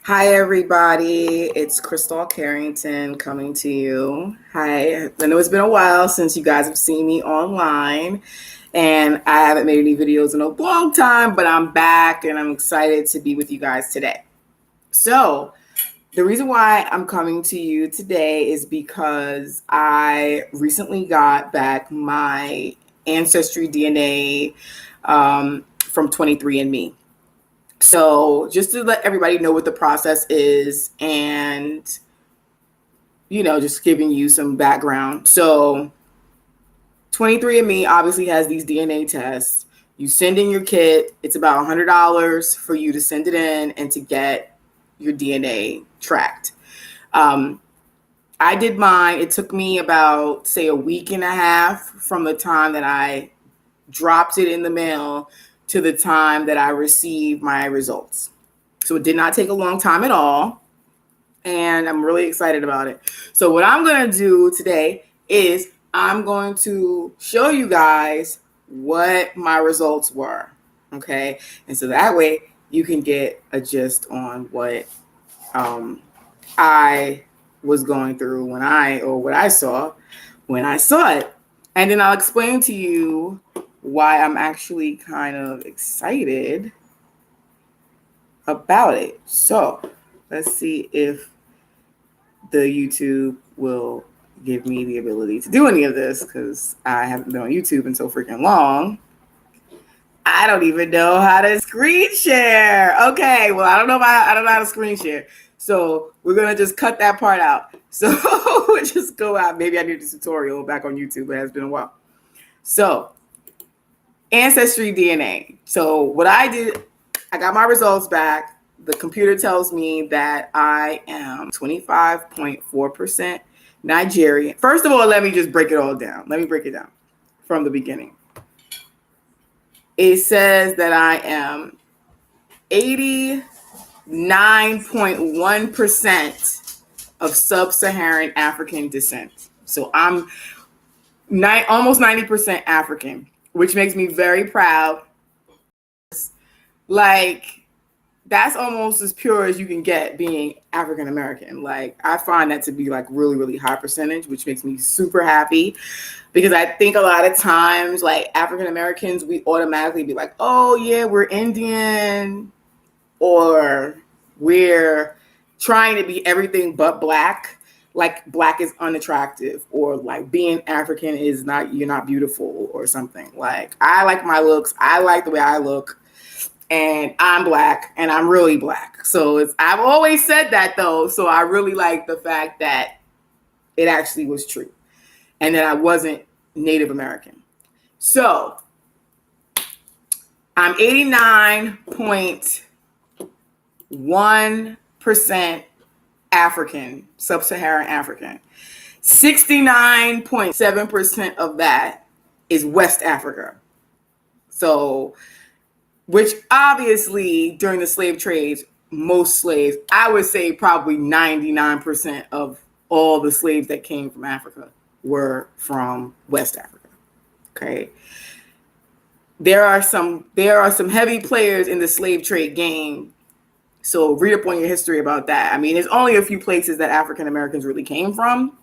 Hi, everybody. It's Cristal Carrington coming to you. Hi. I know it's been a while since you guys have seen me online, and I haven't made any videos in a long time, but I'm back and I'm excited to be with you guys today. So, the reason why I'm coming to you today is because I recently got back my ancestry DNA from 23andMe. So just to let everybody know what the process is and, just giving you some background. So 23andMe obviously has these DNA tests. You send in your kit. It's about $100 for you to send it in and to get your DNA tracked. I did mine. It took me about, say, a week and a half from the time that I dropped it in the mail to the time that I received my results. So it did not take a long time at all. And I'm really excited about it. So what I'm going to do today is I'm going to show you guys what my results were. Okay. And so that way you can get a gist on what I was going through what I saw when I saw it. And then I'll explain to you why I'm actually kind of excited about it. So let's see if the YouTube will give me the ability to do any of this, because I haven't been on YouTube in so freaking long. I don't even know how to screen share. Okay, well, I don't know how to screen share. So we're gonna just cut that part out. So we'll just go out. Maybe I need a tutorial back on YouTube. It has been a while. So ancestry DNA. So what I did, I got my results back. The computer tells me that I am 25.4% Nigerian. First of all, let me just break it all down. Let me break it down from the beginning. It says that I am 89.1% of sub-Saharan African descent. So I'm almost 90% African, which makes me very proud. Like, that's almost as pure as you can get being African American. Like, I find that to be like really, really high percentage, which makes me super happy, because I think a lot of times, like, African Americans, we automatically be like, oh yeah, we're Indian, or we're trying to be everything but black. Like, black is unattractive, or like being African is not, you're not beautiful or something. Like, I like my looks. I like the way I look. And I'm black, and I'm really black. So I've always said that, though. So I really like the fact that it actually was true, and that I wasn't Native American. So I'm 89.1% African, sub-Saharan African. 69.7% of that is West Africa. So, which obviously during the slave trades, most slaves, I would say probably 99% of all the slaves that came from Africa were from West Africa. Okay. There are some heavy players in the slave trade game. So read up on your history about that. I mean, there's only a few places that African Americans really came from.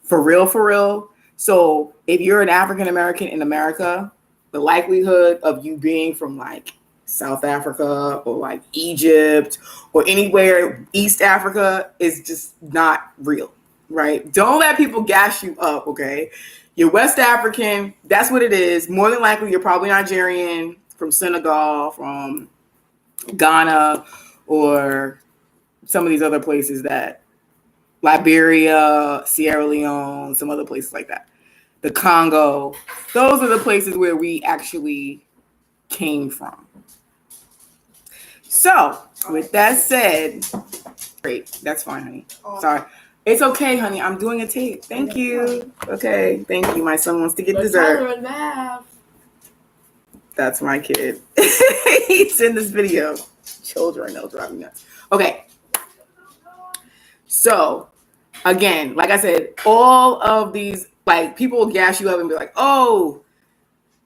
For real, for real. So if you're an African American in America, the likelihood of you being from like South Africa or like Egypt or anywhere East Africa is just not real, right? Don't let people gas you up, okay? You're West African, that's what it is. More than likely, you're probably Nigerian, from Senegal, from Ghana, or some of these other places, that Liberia, Sierra Leone, some other places like that. The Congo. Those are the places where we actually came from. So, with that said, great. That's fine, honey. Sorry. It's okay, honey. I'm doing a tape. Thank you. Okay. Thank you. My son wants to get dessert. That's my kid. He's in this video. Children, they'll drive me nuts. Okay. So, again, like I said, all of these, like, people will gas you up and be like, oh,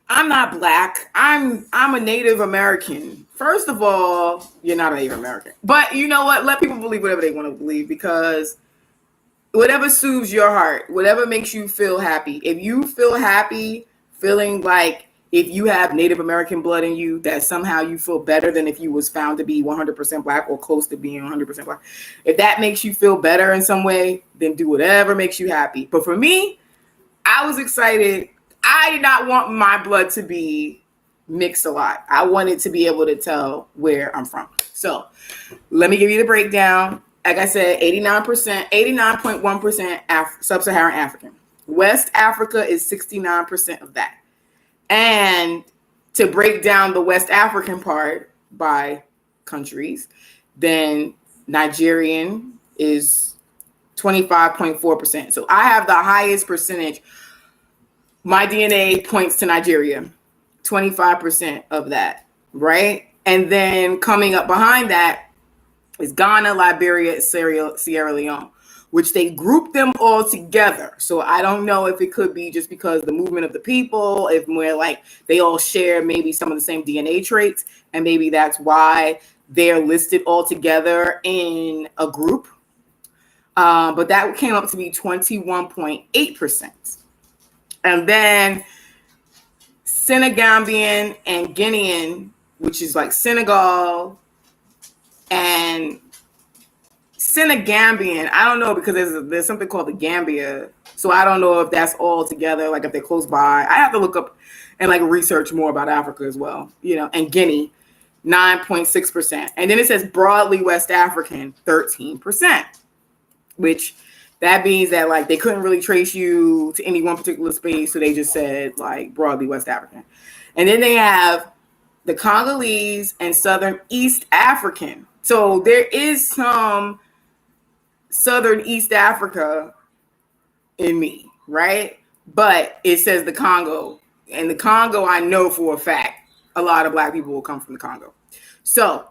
I'm not black. I'm a Native American. First of all, you're not a Native American. But you know what? Let people believe whatever they want to believe, because whatever soothes your heart, whatever makes you feel happy. If you feel happy feeling like if you have Native American blood in you, that somehow you feel better than if you was found to be 100% black or close to being 100% black. If that makes you feel better in some way, then do whatever makes you happy. But for me, I was excited. I did not want my blood to be mixed a lot. I wanted to be able to tell where I'm from. So let me give you the breakdown. Like I said, 89%, 89.1% sub-Saharan African. West Africa is 69% of that. And to break down the West African part by countries, then Nigerian is 25.4%. So I have the highest percentage. My DNA points to Nigeria, 25% of that, right? And then coming up behind that is Ghana, Liberia, Sierra Leone, which they group them all together. So I don't know if it could be just because the movement of the people, if we're like they all share maybe some of the same DNA traits, and maybe that's why they're listed all together in a group. But that came up to be 21.8%. And then Senegambian and Guinean, which is like Senegal and Senegambian, I don't know, because there's something called the Gambia. So I don't know if that's all together, like if they're close by. I have to look up and like research more about Africa as well, and Guinea, 9.6%. And then it says broadly West African, 13%, which that means that like they couldn't really trace you to any one particular space. So they just said like broadly West African. And then they have the Congolese and Southern East African. So there is some Southern East Africa in me, right? But it says the Congo. And the Congo, I know for a fact, a lot of black people will come from the Congo. So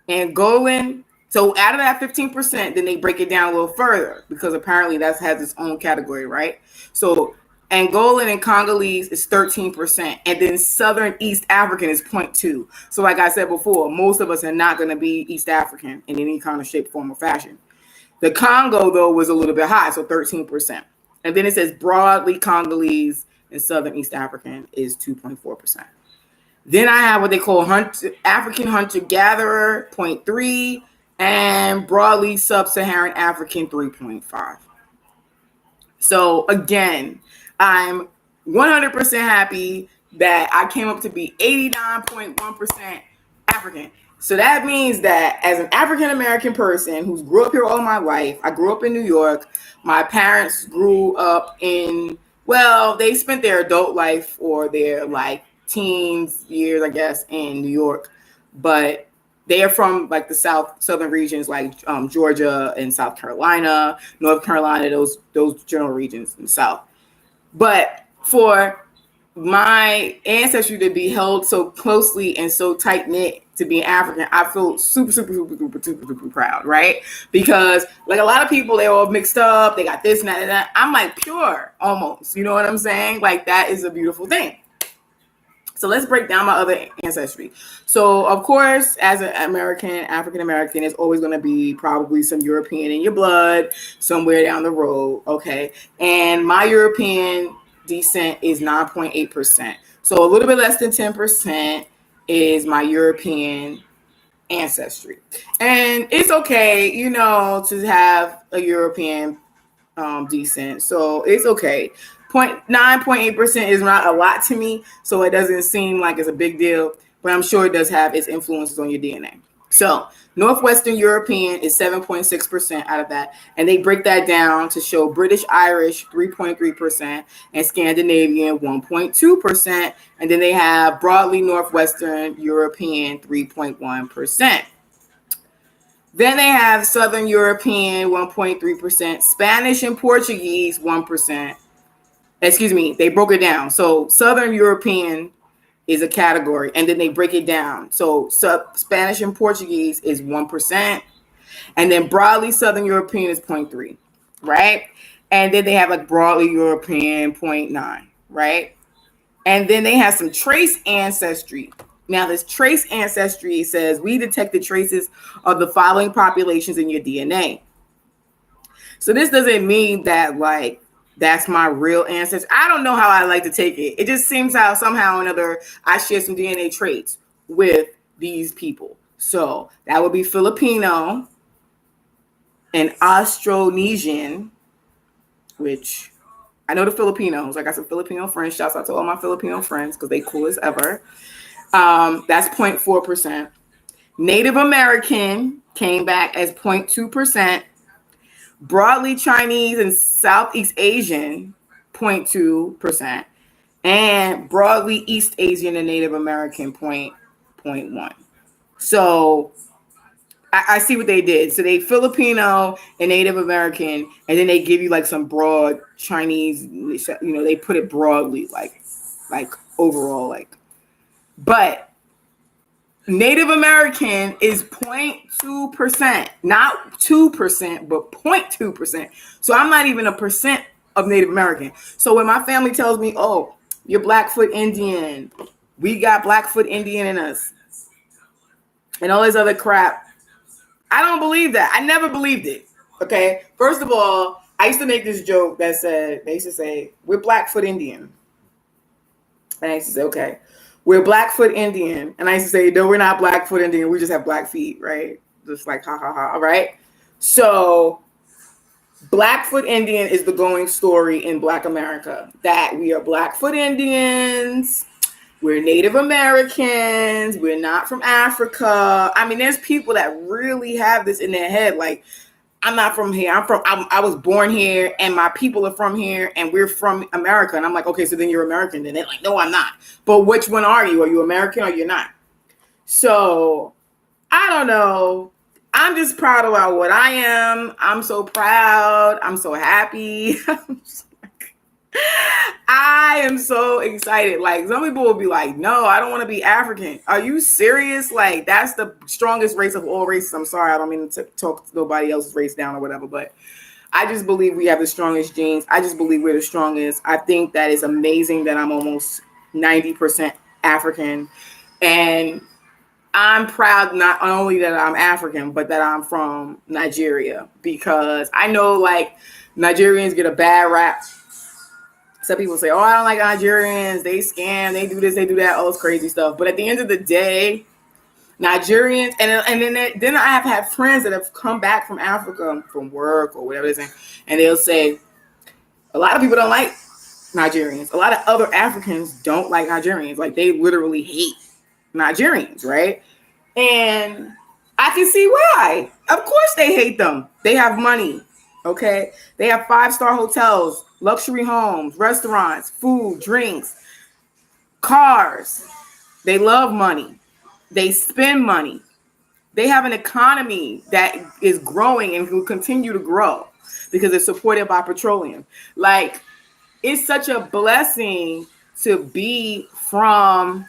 Angolan, so out of that 15%, then they break it down a little further, because apparently that has its own category, right? So Angolan and Congolese is 13%, and then Southern East African is 0.2. So like I said before, most of us are not going to be East African in any kind of shape, form, or fashion. The Congo, though, was a little bit high, so 13%. And then it says broadly Congolese and Southern East African is 2.4%. Then I have what they call African hunter-gatherer, 0.3, and broadly sub-Saharan African, 3.5. So again, I'm 100% happy that I came up to be 89.1% African. So that means that as an African American person who's grew up here all my life, I grew up in New York. My parents grew up they spent their adult life or their like teens years, I guess, in New York, but they are from like the southern regions, like Georgia and South Carolina, North Carolina, those general regions in the South. But for my ancestry to be held so closely and so tight knit to be African, I feel super, super, super, super, super, super proud, right? Because like a lot of people, they're all mixed up. They got this and that and that. I'm like pure almost. You know what I'm saying? Like that is a beautiful thing. So let's break down my other ancestry. So, of course, as an African American, it's always going to be probably some European in your blood somewhere down the road, okay? And my European descent is 9.8%. So a little bit less than 10% is my European ancestry. And it's okay, to have a European descent. So it's okay. 9.8% is not a lot to me, so it doesn't seem like it's a big deal, but I'm sure it does have its influences on your DNA. So Northwestern European is 7.6% out of that, and they break that down to show British Irish 3.3% and Scandinavian 1.2%, and then they have broadly Northwestern European 3.1%. Then they have Southern European 1.3%, Spanish and Portuguese 1%. Excuse me, they broke it down. So Southern European is a category, and then they break it down. So Spanish and Portuguese is 1%, and then broadly Southern European is 0.3, right? And then they have like broadly European 0.9, right? And then they have some trace ancestry. Now, this trace ancestry says we detected traces of the following populations in your DNA. So this doesn't mean that like that's my real ancestry. I don't know how I like to take it. It just seems how somehow or another I share some DNA traits with these people. So that would be Filipino and Austronesian, which I know the Filipinos. Like I said, Filipino friends. Shouts out to all my Filipino friends because they cool as ever. That's 0.4%. Native American came back as 0.2%. Broadly Chinese and Southeast Asian, 0.2%. And broadly East Asian and Native American, 0.1. So I see what they did. So they Filipino and Native American, and then they give you like some broad Chinese, you know, they put it broadly, like overall, like. But Native American is 0.2%, not 2%, but 0.2%. So I'm not even a percent of Native American. So when my family tells me, oh, you're Blackfoot Indian, we got Blackfoot Indian in us, and all this other crap, I don't believe that. I never believed it. Okay. First of all, I used to make this joke that said, they used to say, we're Blackfoot Indian. And I used to say, okay, we're Blackfoot Indian. And I used to say, no, we're not Blackfoot Indian. We just have black feet, right? Just like, ha, ha, ha, right? So Blackfoot Indian is the going story in Black America, that we are Blackfoot Indians. We're Native Americans. We're not from Africa. I mean, there's people that really have this in their head. Like, I'm not from here. I was born here and my people are from here and we're from America. And I'm like, okay, so then you're American. Then they're like, no, I'm not. But which one are you? Are you American or you're not? So I don't know. I'm just proud about what I am. I'm so proud. I'm so happy. I am so excited. Like, some people will be like, no, I don't want to be African. Are you serious? Like, that's the strongest race of all races. I'm sorry, I don't mean to talk nobody else's race down or whatever, but I just believe we have the strongest genes. I just believe we're the strongest. I think that is amazing that I'm almost 90% African. And I'm proud not only that I'm African, but that I'm from Nigeria, because I know like Nigerians get a bad rap. Some people say, oh, I don't like Nigerians. They scam. They do this. They do that. All this crazy stuff. But at the end of the day, Nigerians, and then I have had friends that have come back from Africa from work or whatever it is, and they'll say, a lot of people don't like Nigerians. A lot of other Africans don't like Nigerians. Like, they literally hate Nigerians, right? And I can see why. Of course they hate them. They have money, okay? They have 5-star hotels, luxury homes, restaurants, food, drinks, cars. They love money. They spend money. They have an economy that is growing and will continue to grow because it's supported by petroleum. Like, it's such a blessing to be from...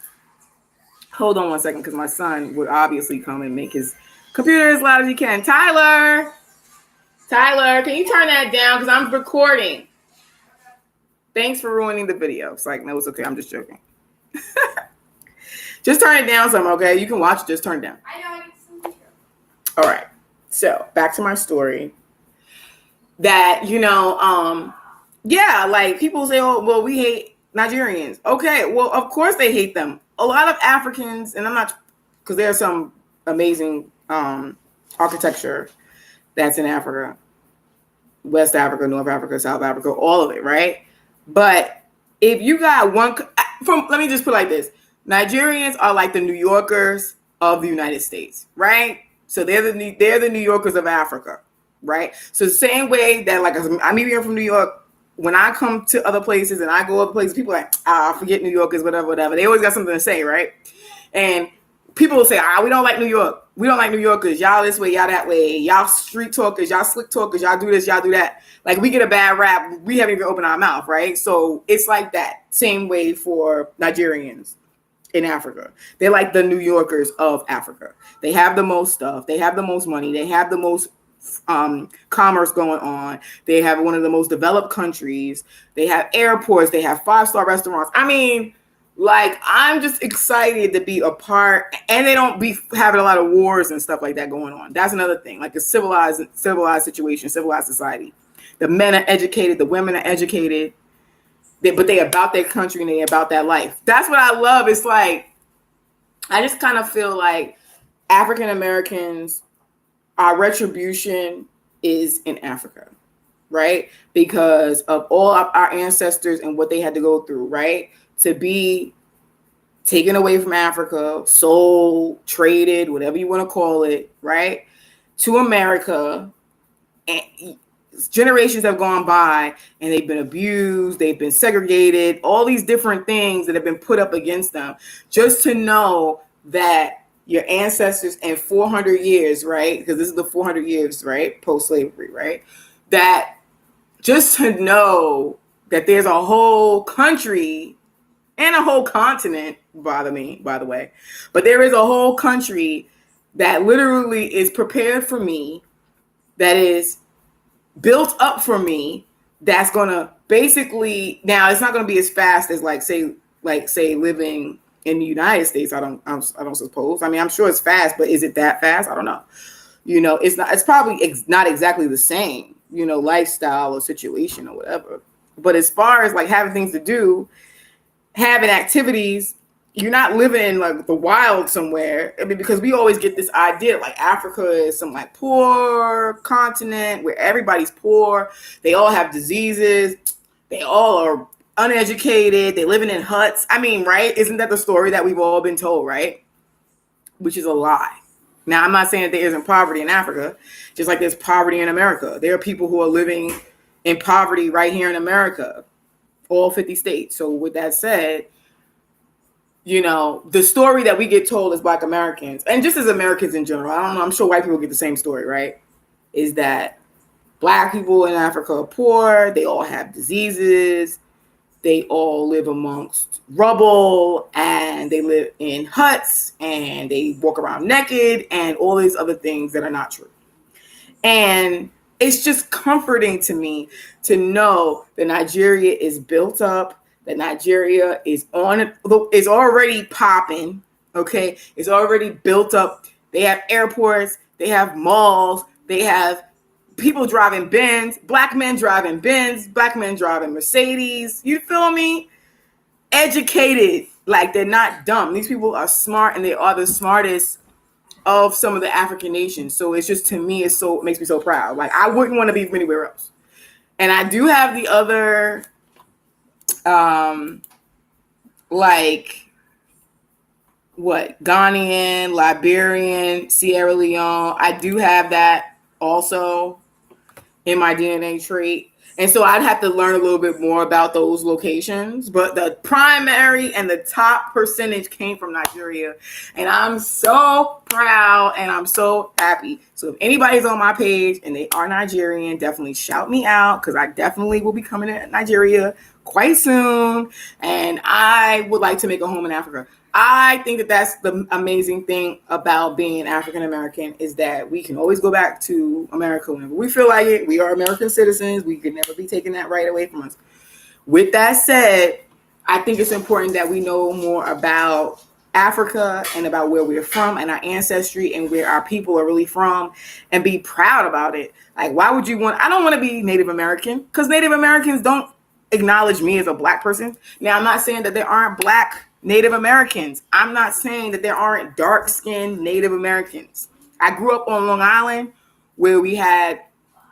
Hold on one second, because my son would obviously come and make his computer as loud as he can. Tyler, can you turn that down? Because I'm recording. Thanks for ruining the video. It's like, no, it's okay. I'm just joking. Just turn it down some, okay? You can watch it. Just turn it down. I know. All right. So back to my story. That, yeah, like people say, oh, well, we hate Nigerians. Okay, well, of course they hate them. A lot of Africans, and I'm not, because there's some amazing architecture that's in Africa, West Africa, North Africa, South Africa, all of it, right? But if you got let me just put it like this. Nigerians are like the New Yorkers of the United States, right? So they're the New Yorkers of Africa, right? So the same way that, like, I'm even from New York. When I come to other places and I go other places, people are like, forget New Yorkers, whatever. They always got something to say, right? And people will say, we don't like New York. We don't like New Yorkers. Y'all this way, y'all that way. Y'all street talkers, y'all slick talkers, y'all do this, y'all do that. Like, we get a bad rap. We haven't even opened our mouth, right? So it's like that. Same way for Nigerians in Africa. They're like the New Yorkers of Africa. They have the most stuff. They have the most money. They have the most commerce going on. They have one of the most developed countries. They have airports. They have 5-star restaurants. I mean, Like, I'm just excited to be a part, and they don't be having a lot of wars and stuff like that going on. That's another thing. Like a civilized situation, civilized society. The men are educated, the women are educated, but they about their country and they about that life. That's what I love. It's like, I just kind of feel like African Americans, our retribution is in Africa, right? Because of all of our ancestors and what they had to go through, right? To be taken away from Africa, sold, traded, whatever you want to call it, right? To America. And generations have gone by and they've been abused, they've been segregated, all these different things that have been put up against them. Just to know that your ancestors in 400 years, right? Because this is the 400 years, right? Post-slavery, right? That just to know that there's a whole country and a whole continent, by the way, but there is a whole country that literally is prepared for me, that is built up for me, that's gonna basically, now it's not gonna be as fast as say living in the United States. I don't suppose. I mean, I'm sure it's fast, but is it that fast? I don't know. It's not. It's probably not exactly the same, lifestyle or situation or whatever. But as far as like having things to do, having activities, you're not living in like the wild somewhere. I mean, because we always get this idea like Africa is some like poor continent where everybody's poor. They all have diseases. They all are uneducated. They're living in huts. I mean, right? Isn't that the story that we've all been told, right? Which is a lie. Now, I'm not saying that there isn't poverty in Africa, just like there's poverty in America. There are people who are living in poverty right here in America, all 50 states. So with that said, the story that we get told as Black Americans, and just as Americans in general, I don't know, I'm sure white people get the same story, right? Is that Black people in Africa are poor, they all have diseases, they all live amongst rubble, and they live in huts, and they walk around naked, and all these other things that are not true. And it's just comforting to me to know that Nigeria is built up, that Nigeria is already popping, okay? It's already built up. They have airports, they have malls, they have people driving Benz, Black men driving Benz, Black men driving Mercedes. You feel me? Educated, like they're not dumb. These people are smart, and they are the smartest of some of the African nations. So it's just, to me, it makes me so proud. Like, I wouldn't want to be anywhere else. And I do have the other, Ghanaian, Liberian, Sierra Leone. I do have that also in my DNA trait. And so I'd have to learn a little bit more about those locations. But the primary and the top percentage came from Nigeria. And I'm so proud and I'm so happy. So if anybody's on my page and they are Nigerian, definitely shout me out, because I definitely will be coming to Nigeria quite soon. And I would like to make a home in Africa. I think that that's the amazing thing about being African American, is that we can always go back to America whenever we feel like it. We are American citizens. We could never be taking that right away from us. With that said, I think it's important that we know more about Africa and about where we're from and our ancestry and where our people are really from, and be proud about it. Like, why would you I don't want to be Native American, because Native Americans don't acknowledge me as a Black person. Now, I'm not saying that there aren't Black Native Americans. I'm not saying that there aren't dark-skinned Native Americans. I grew up on Long Island where we had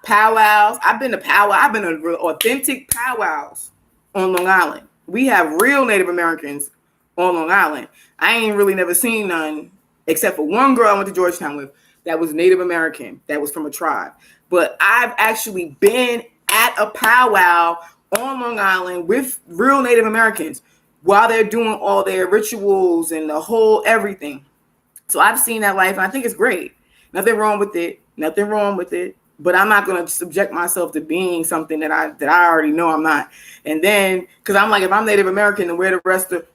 powwows. I've been to authentic powwows on Long Island. We have real Native Americans on Long Island. I ain't really never seen none, except for one girl I went to Georgetown with that was Native American, that was from a tribe. But I've actually been at a powwow on Long Island with real Native Americans while they're doing all their rituals and the whole everything. So I've seen that life, and I think it's great. Nothing wrong with it. But I'm not going to subject myself to being something that I already know I'm not. And then, because I'm like, if I'm Native American, then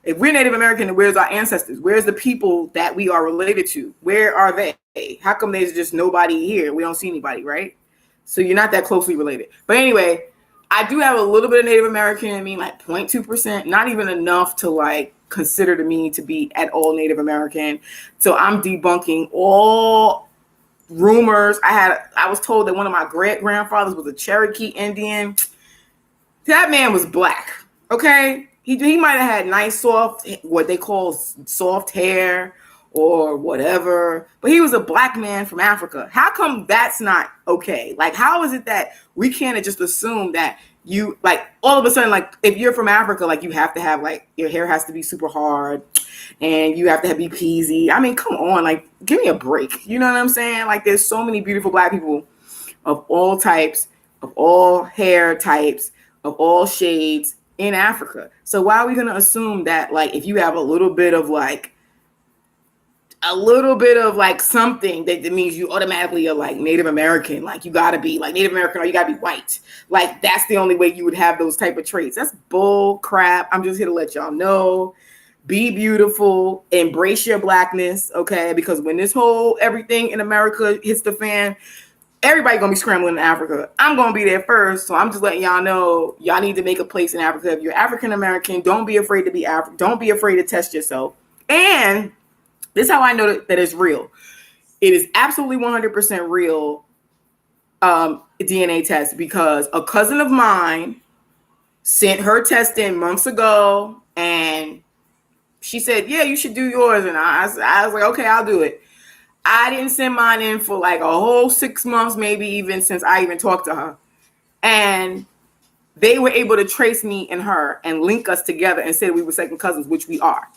if we're Native American, then where's our ancestors? Where's the people that we are related to? Where are they? How come there's just nobody here? We don't see anybody, right? So you're not that closely related. But anyway, I do have a little bit of Native American in me, like 0.2%, not even enough to like consider me to be at all Native American. So I'm debunking all rumors. I was told that one of my great-grandfathers was a Cherokee Indian. That man was black, okay? He might have had nice, soft, what they call soft hair or whatever, but he was a black man from Africa. How come that's not okay? Like, how is it that we can't just assume that you, like, all of a sudden, like, if you're from Africa, like, you have to have, like, your hair has to be super hard and you have to be peasy. I mean, come on, like, give me a break. You know what I'm saying? Like, there's so many beautiful black people of all types, of all hair types, of all shades in Africa. So why are we going to assume that, like, if you have a little bit of something, that means you automatically are like Native American, like you got to be like Native American or you got to be white. Like, that's the only way you would have those type of traits. That's bull crap. I'm just here to let y'all know. Be beautiful, embrace your blackness, okay? Because when this whole everything in America hits the fan, everybody gonna be scrambling in Africa. I'm gonna be there first, so I'm just letting y'all know y'all need to make a place in Africa. If you're African American, don't be afraid to be African. Don't be afraid to test yourself. And this is how I know that it's real. It is absolutely 100% real DNA test, because a cousin of mine sent her test in months ago, and she said, "Yeah, you should do yours." And I was like, "Okay, I'll do it." I didn't send mine in for like a whole 6 months, maybe even since I even talked to her. And they were able to trace me and her and link us together and say we were second cousins, which we are.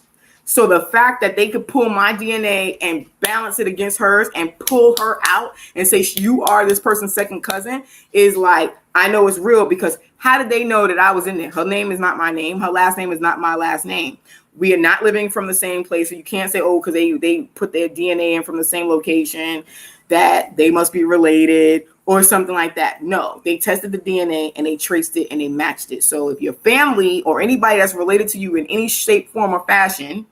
So the fact that they could pull my DNA and balance it against hers and pull her out and say you are this person's second cousin is like, I know it's real, because how did they know that I was in there? Her name is not my name. Her last name is not my last name. We are not living from the same place. So you can't say, oh, because they put their DNA in from the same location, that they must be related or something like that. No, they tested the DNA and they traced it and they matched it. So if your family or anybody that's related to you in any shape, form, or fashion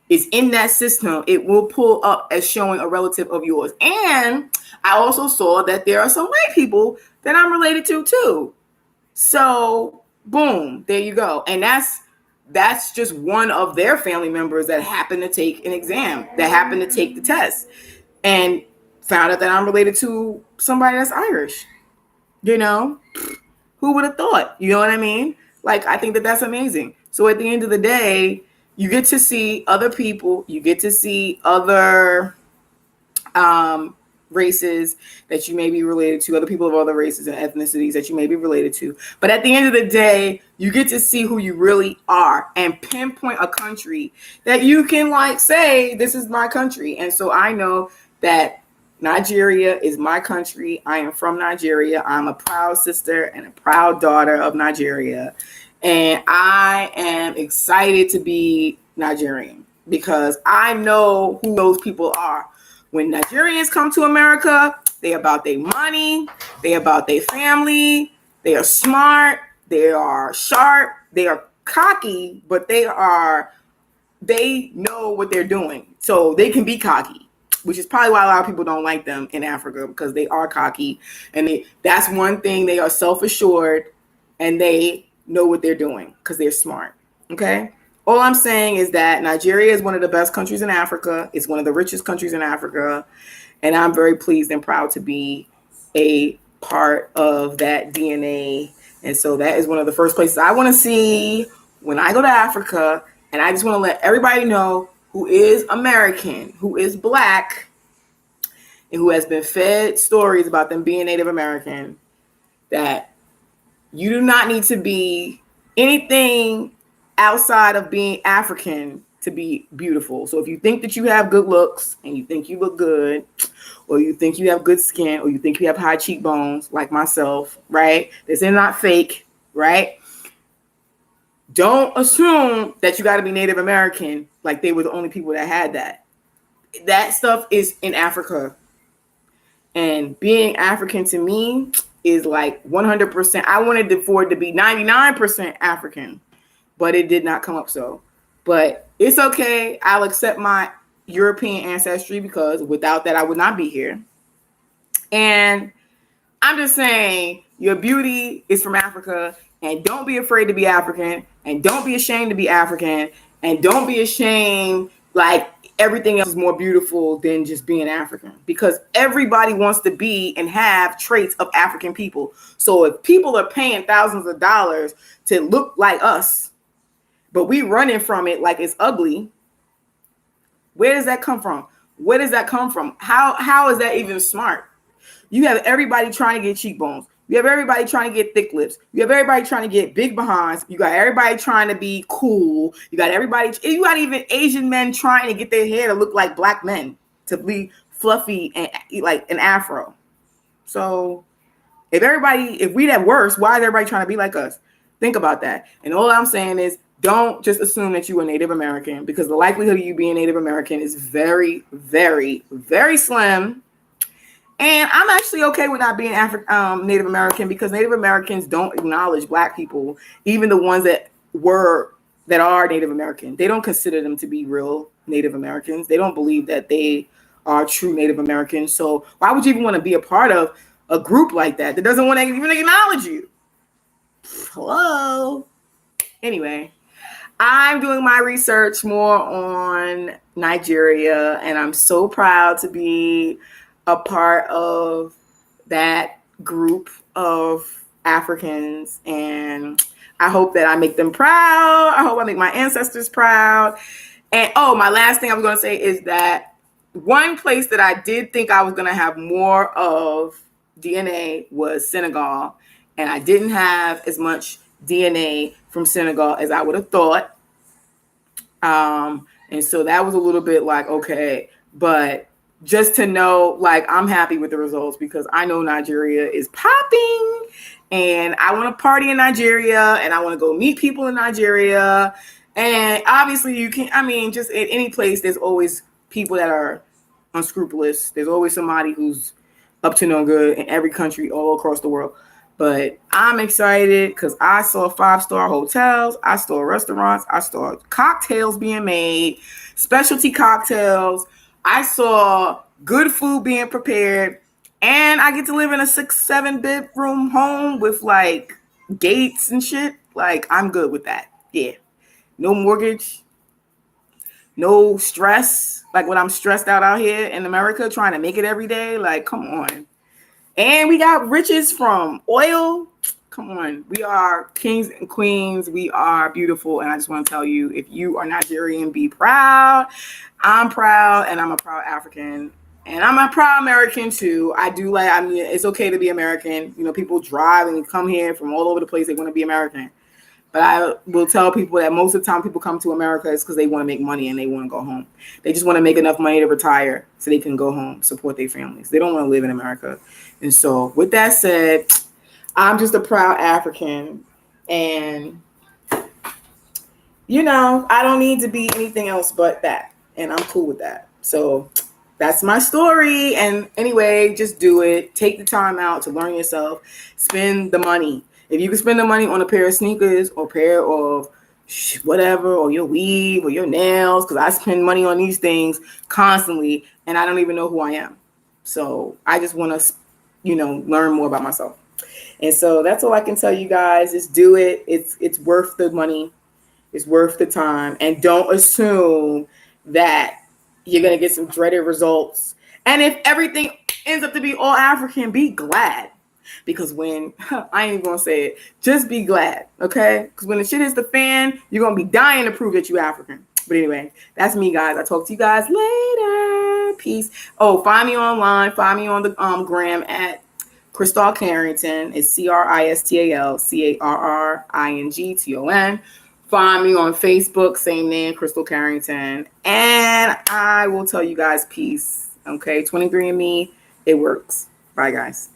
is in that system, it will pull up as showing a relative of yours. And I also saw that there are some white people that I'm related to too. So boom, there you go. And that's just one of their family members that happened to take an exam, that happened to take the test, and found out that I'm related to somebody that's Irish. You know, who would have thought? You know what I mean? Like, I think that that's amazing. So at the end of the day, you get to see other people, you get to see other races that you may be related to, other people of other races and ethnicities that you may be related to. But at the end of the day, you get to see who you really are and pinpoint a country that you can like say, this is my country. And so I know that Nigeria is my country. I am from Nigeria. I'm a proud sister and a proud daughter of Nigeria. And I am excited to be Nigerian because I know who those people are. When Nigerians come to America, they about their money, they about their family, they are smart, they are sharp, they are cocky, but they know what they're doing. So they can be cocky, which is probably why a lot of people don't like them in Africa, because they are cocky. And that's one thing, they are self-assured and they know what they're doing because they're smart. Okay? All I'm saying is that Nigeria is one of the best countries in Africa. It's one of the richest countries in Africa. And I'm very pleased and proud to be a part of that DNA. And so that is one of the first places I want to see when I go to Africa. And I just want to let everybody know who is American, who is Black, and who has been fed stories about them being Native American, that you do not need to be anything outside of being African to be beautiful. So if you think that you have good looks and you think you look good, or you think you have good skin, or you think you have high cheekbones like myself, right? This is not fake, right? Don't assume that you got to be Native American like they were the only people that had that. That stuff is in Africa. And being African to me is like 100%. I wanted for it to be 99% African, but it did not come up so. But it's okay. I'll accept my European ancestry because without that, I would not be here. And I'm just saying, your beauty is from Africa, and don't be afraid to be African, and don't be ashamed to be African, And don't be ashamed, like everything else is more beautiful than just being African, because everybody wants to be and have traits of African people. So if people are paying thousands of dollars to look like us, but we running from it like it's ugly, where does that come from? Where does that come from? How is that even smart? You have everybody trying to get cheekbones. You have everybody trying to get thick lips. You have everybody trying to get big behinds. You got everybody trying to be cool. You got even Asian men trying to get their hair to look like black men, to be fluffy and like an afro. So if we that worse, why is everybody trying to be like us? Think about that. And all I'm saying is, don't just assume that you are Native American, because the likelihood of you being Native American is very, very, very slim. And I'm actually okay with not being Native American, because Native Americans don't acknowledge Black people, even the ones that are Native American. They don't consider them to be real Native Americans. They don't believe that they are true Native Americans. So why would you even want to be a part of a group like that doesn't want to even acknowledge you? Hello. Anyway, I'm doing my research more on Nigeria, and I'm so proud to be a part of that group of Africans, and I hope that I make them proud. I hope I make my ancestors proud. And my last thing I was going to say is that one place that I did think I was going to have more of DNA was Senegal, and I didn't have as much DNA from Senegal as I would have thought. And so that was a little bit like, okay, but just to know, like, I'm happy with the results, because I know Nigeria is popping, and I want to party in Nigeria, and I want to go meet people in Nigeria. And obviously just in any place, there's always people that are unscrupulous. There's always somebody who's up to no good in every country all across the world. But I'm excited because I saw 5-star hotels, I saw restaurants, I saw cocktails being made, specialty cocktails. I saw good food being prepared, and I get to live in a 6-7 bedroom home with like gates and shit. Like, I'm good with that. Yeah. No mortgage, no stress. Like when I'm stressed out here in America trying to make it every day. Like, come on. And we got riches from oil. Come on. We are kings and queens. We are beautiful. And I just want to tell you, if you are Nigerian, be proud. I'm proud, and I'm a proud African. And I'm a proud American too. It's okay to be American. You know, people drive and come here from all over the place. They want to be American. But I will tell people that most of the time people come to America is because they want to make money and they want to go home. They just want to make enough money to retire so they can go home, support their families. They don't want to live in America. And so with that said, I'm just a proud African. And, I don't need to be anything else but that. And I'm cool with that. So that's my story. And anyway, just do it. Take the time out to learn yourself. Spend the money. If you can spend the money on a pair of sneakers or a pair of whatever, or your weave or your nails, because I spend money on these things constantly and I don't even know who I am. So I just want to, learn more about myself. And so that's all I can tell you guys is do it. It's worth the money. It's worth the time. And don't assume that you're going to get some dreaded results. And if everything ends up to be all African, be glad. Because when, I ain't even going to say it, just be glad, okay? Because when the shit hits the fan, you're going to be dying to prove that you're African. But anyway, that's me, guys. I'll talk to you guys later. Peace. Oh, find me online. Find me on the gram at Cristal Carrington. It's Cristal Carrington. Find me on Facebook, same name, Cristal Carrington. And I will tell you guys peace, okay? 23andMe, it works. Bye, guys.